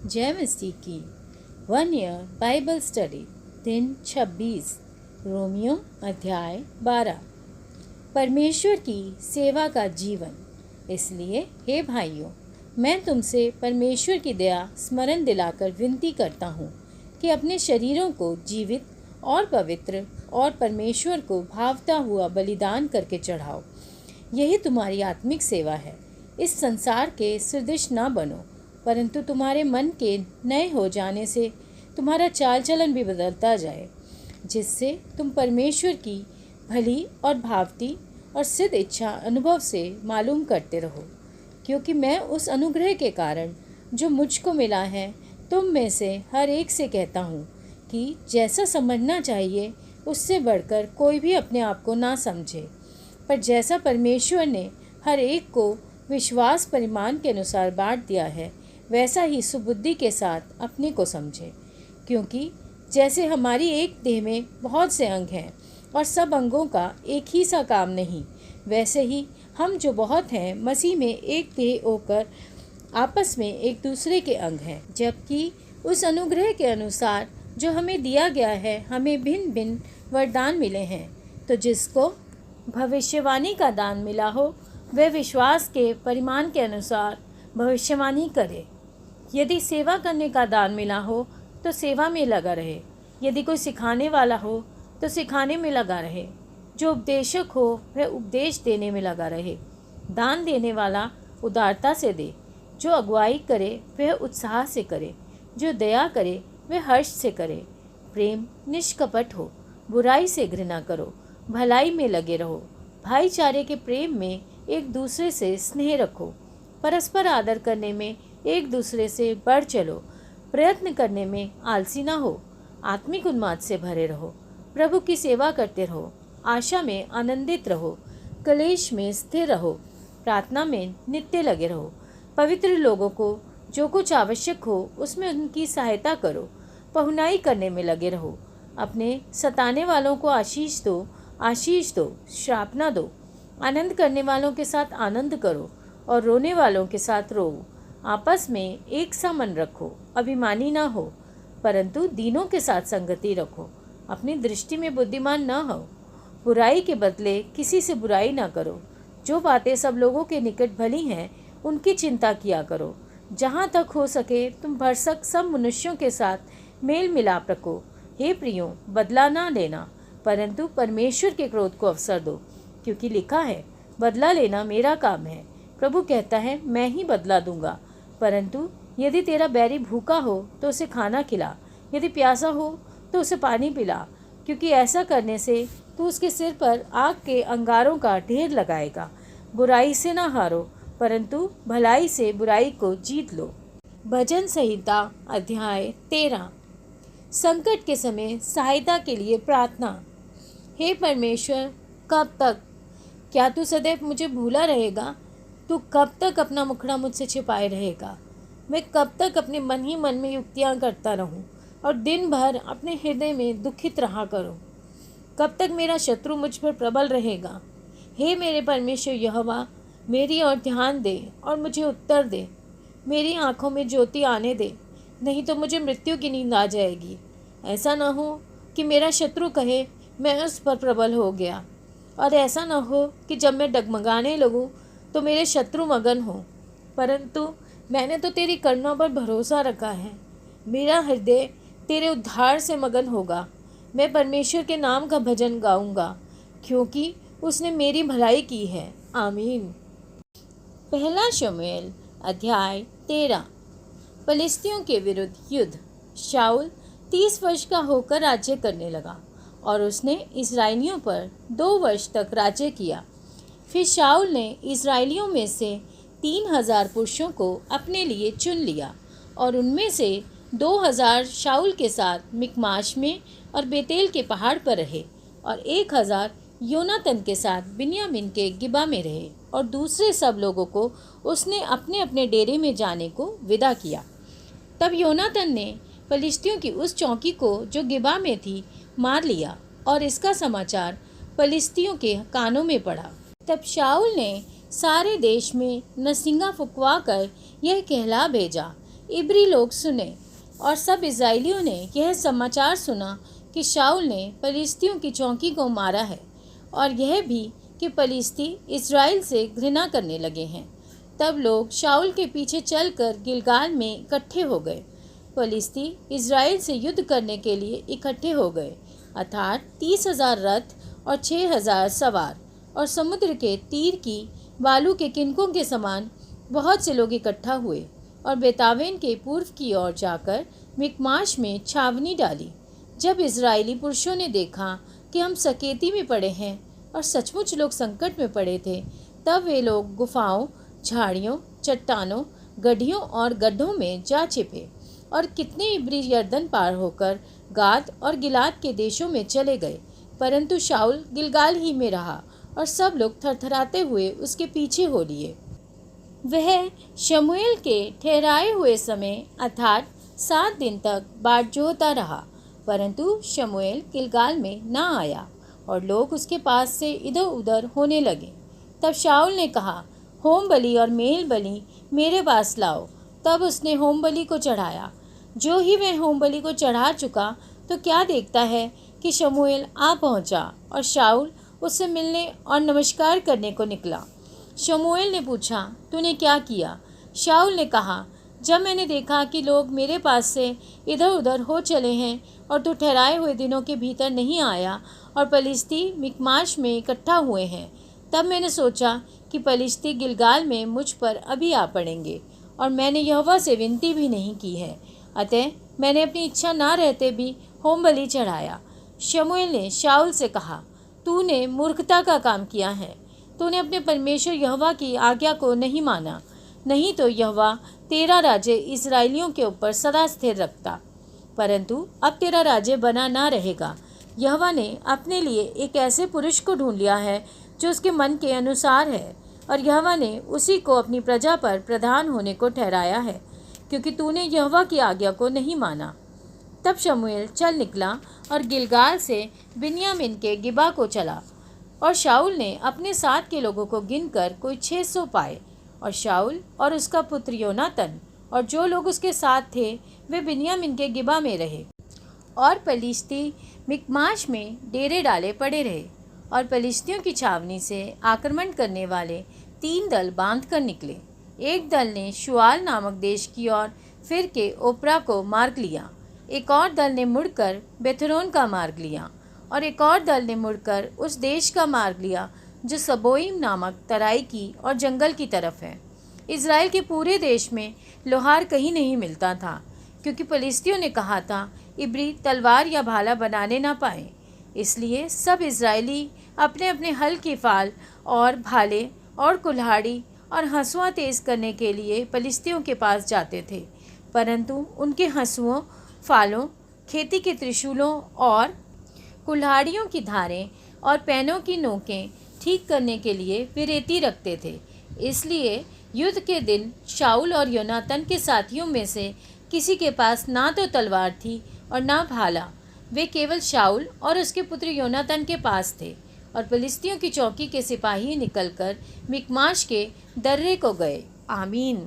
जय मसीह की। 1 year Bible study दिन 26 रोमियो अध्याय 12 परमेश्वर की सेवा का जीवन। इसलिए हे भाइयों, मैं तुमसे परमेश्वर की दया स्मरण दिलाकर विनती करता हूँ कि अपने शरीरों को जीवित और पवित्र और परमेश्वर को भावता हुआ बलिदान करके चढ़ाओ। यही तुम्हारी आत्मिक सेवा है। इस संसार के सदृश न बनो, परंतु तुम्हारे मन के नए हो जाने से तुम्हारा चाल चलन भी बदलता जाए, जिससे तुम परमेश्वर की भली और भावती और सिद्ध इच्छा अनुभव से मालूम करते रहो। क्योंकि मैं उस अनुग्रह के कारण जो मुझको मिला है तुम में से हर एक से कहता हूँ कि जैसा समझना चाहिए उससे बढ़कर कोई भी अपने आप को ना समझे, पर जैसा परमेश्वर ने हर एक को विश्वास परिमाण के अनुसार बांट दिया है वैसा ही सुबुद्धि के साथ अपने को समझे। क्योंकि जैसे हमारी एक देह में बहुत से अंग हैं और सब अंगों का एक ही सा काम नहीं, वैसे ही हम जो बहुत हैं मसीह में एक देह होकर आपस में एक दूसरे के अंग हैं। जबकि उस अनुग्रह के अनुसार जो हमें दिया गया है हमें भिन्न भिन्न वरदान मिले हैं। तो जिसको भविष्यवाणी का दान मिला हो वह विश्वास के परिमाण के अनुसार भविष्यवाणी करे। यदि सेवा करने का दान मिला हो तो सेवा में लगा रहे। यदि कोई सिखाने वाला हो तो सिखाने में लगा रहे। जो उपदेशक हो वह उपदेश देने में लगा रहे। दान देने वाला उदारता से दे। जो अगुवाई करे वह उत्साह से करे। जो दया करे वह हर्ष से करे। प्रेम निष्कपट हो। बुराई से घृणा करो। भलाई में लगे रहो। भाईचारे के प्रेम में एक दूसरे से स्नेह रखो। परस्पर आदर करने में एक दूसरे से बढ़ चलो। प्रयत्न करने में आलसी ना हो। आत्मिक उन्माद से भरे रहो। प्रभु की सेवा करते रहो। आशा में आनंदित रहो। कलेश में स्थिर रहो। प्रार्थना में नित्य लगे रहो। पवित्र लोगों को जो कुछ आवश्यक हो उसमें उनकी सहायता करो। पहुनाई करने में लगे रहो। अपने सताने वालों को आशीष दो, श्राप ना दो। आनंद करने वालों के साथ आनंद करो और रोने वालों के साथ रो। आपस में एक सा मन रखो। अभिमानी ना हो, परंतु दीनों के साथ संगति रखो। अपनी दृष्टि में बुद्धिमान न हो। बुराई के बदले किसी से बुराई ना करो। जो बातें सब लोगों के निकट भली हैं उनकी चिंता किया करो। जहाँ तक हो सके तुम भरसक सब मनुष्यों के साथ मेल मिलाप रखो। हे प्रियो, बदला ना लेना, परंतु परमेश्वर के क्रोध को अवसर दो, क्योंकि लिखा है, बदला लेना मेरा काम है। प्रभु कहता है, मैं ही बदला दूंगा। परंतु यदि तेरा बैरी भूखा हो तो उसे खाना खिला, यदि प्यासा हो तो उसे पानी पिला, क्योंकि ऐसा करने से तू उसके सिर पर आग के अंगारों का ढेर लगाएगा। बुराई से ना हारो, परंतु भलाई से बुराई को जीत लो। भजन संहिता अध्याय 13। संकट के समय सहायता के लिए प्रार्थना। हे परमेश्वर, कब तक? क्या तू सदैव मुझे भूला रहेगा? तू कब तक अपना मुखड़ा मुझसे छिपाए रहेगा? मैं कब तक अपने मन ही मन में युक्तियाँ करता रहूं और दिन भर अपने हृदय में दुखित रहा करूं? कब तक मेरा शत्रु मुझ पर प्रबल रहेगा? हे मेरे परमेश्वर यहोवा, मेरी ओर ध्यान दे और मुझे उत्तर दे। मेरी आँखों में ज्योति आने दे, नहीं तो मुझे मृत्यु की नींद आ जाएगी। ऐसा न हो कि मेरा शत्रु कहे मैं उस पर प्रबल हो गया, और ऐसा न हो कि जब मैं डगमगाने लगूं तो मेरे शत्रु मगन हो। परंतु मैंने तो तेरी करुणा पर भरोसा रखा है। मेरा हृदय तेरे उद्धार से मगन होगा। मैं परमेश्वर के नाम का भजन गाऊंगा, क्योंकि उसने मेरी भलाई की है। आमीन। पहला शमूएल अध्याय 13। फिलिस्तियों के विरुद्ध युद्ध। शाऊल 30 वर्ष का होकर राज्य करने लगा और उसने इस्राएलियों पर 2 वर्ष तक राज्य किया। फिर शाऊल ने इस्राएलियों में से 3000 पुरुषों को अपने लिए चुन लिया और उनमें से 2000 शाऊल के साथ मिकमाश में और बेतेल के पहाड़ पर रहे और 1000 योनातन के साथ बिन्यामीन के गिबा में रहे, और दूसरे सब लोगों को उसने अपने अपने डेरे में जाने को विदा किया। तब योनातन ने फिलिस्तियों की उस चौकी को जो गिबा में थी मार लिया, और इसका समाचार फिलिस्तियों के कानों में पड़ा। तब शाऊल ने सारे देश में नरसिंगा फुकवा कर यह कहला भेजा इब्री लोग सुने और सब इज़राइलियों ने यह समाचार सुना कि शाऊल ने पलिश्तियों की चौकी को मारा है, और यह भी कि पलिश्ती इज़राइल से घृणा करने लगे हैं। तब लोग शाऊल के पीछे चलकर गिलगाल में इकट्ठे हो गए। पलिश्ती इज़राइल से युद्ध करने के लिए इकट्ठे हो गए, अर्थात 30,000 रथ और 6,000 सवार, और समुद्र के तीर की बालू के किनकों के समान बहुत से लोग इकट्ठा हुए और बेतावेन के पूर्व की ओर जाकर मिकमाश में छावनी डाली। जब इज़राइली पुरुषों ने देखा कि हम सकेती में पड़े हैं और सचमुच लोग संकट में पड़े थे, तब वे लोग गुफाओं, झाड़ियों, चट्टानों, गड्ढियों और गड्ढों में जा छिपे, और कितने इब्री यरदन पार होकर गाद और गिलाद के देशों में चले गए, परंतु शाऊल गिलगाल ही में रहा और सब लोग थरथराते हुए उसके पीछे हो लिए। वह शमूएल के ठहराए हुए समय अर्थात 7 दिन तक बाट जोहता रहा, परंतु शमूएल गिलगाल में न आया और लोग उसके पास से इधर उधर होने लगे। तब शाऊल ने कहा, होम बलि और मेल बलि मेरे पास लाओ। तब उसने होम बलि को चढ़ाया। जो ही वह होम बलि को चढ़ा चुका तो क्या देखता है कि शमूएल आ पहुंचा और शाऊल उससे मिलने और नमस्कार करने को निकला। शमूएल ने पूछा, तूने क्या किया? शाऊल ने कहा, जब मैंने देखा कि लोग मेरे पास से इधर उधर हो चले हैं और तू ठहराए हुए दिनों के भीतर नहीं आया और पलिश्ती मिकमाश में इकट्ठा हुए हैं, तब मैंने सोचा कि पलिश्ती गिलगाल में मुझ पर अभी आ पड़ेंगे, और मैंने यहोवा से विनती भी नहीं की है। अतः मैंने अपनी इच्छा ना रहते भी होम बलि चढ़ाया। शमूएल ने शाऊल से कहा, तूने मूर्खता का काम किया है। तूने अपने परमेश्वर यहोवा की आज्ञा को नहीं माना, नहीं तो यहोवा तेरा राज्य इस्राएलियों के ऊपर सदा स्थिर रखता। परंतु अब तेरा राज्य बना ना रहेगा। यहोवा ने अपने लिए एक ऐसे पुरुष को ढूंढ लिया है जो उसके मन के अनुसार है, और यहोवा ने उसी को अपनी प्रजा पर प्रधान होने को ठहराया है, क्योंकि तूने यहोवा की आज्ञा को नहीं माना। तब शमूएल चल निकला और गिलगाल से बिन्यामीन के गिबा को चला, और शाऊल ने अपने साथ के लोगों को गिनकर कोई 600 पाए, और शाऊल और उसका पुत्र योनातन और जो लोग उसके साथ थे वे बिन्यामीन के गिबा में रहे, और पलिश्ती मिकमाश में डेरे डाले पड़े रहे। और पलिश्तियों की छावनी से आक्रमण करने वाले 3 दल बांध कर निकले। एक दल ने शुआल नामक देश की ओर फिर के ओप्रा को मार्ग लिया, एक और दल ने मुड़कर बेथरोन का मार्ग लिया, और एक और दल ने मुड़कर उस देश का मार्ग लिया जो सबोईम नामक तराई की और जंगल की तरफ है। इज़राइल के पूरे देश में लोहार कहीं नहीं मिलता था, क्योंकि पलिश्तियों ने कहा था, इब्री तलवार या भाला बनाने ना पाए। इसलिए सब इज़राइली अपने अपने हल की फाल और भाले और कुल्हाड़ी और हंसुआ तेज़ करने के लिए पलिश्तियों के पास जाते थे, परंतु उनके हंसुओं, फालों, खेती के त्रिशूलों और कुल्हाड़ियों की धारें और पैनों की नोकें ठीक करने के लिए वे रेती रखते थे। इसलिए युद्ध के दिन शाऊल और योनातन के साथियों में से किसी के पास ना तो तलवार थी और ना भाला। वे केवल शाऊल और उसके पुत्र योनातन के पास थे। और पलिश्तियों की चौकी के सिपाही निकलकर मिकमाश के दर्रे को गए। आमीन।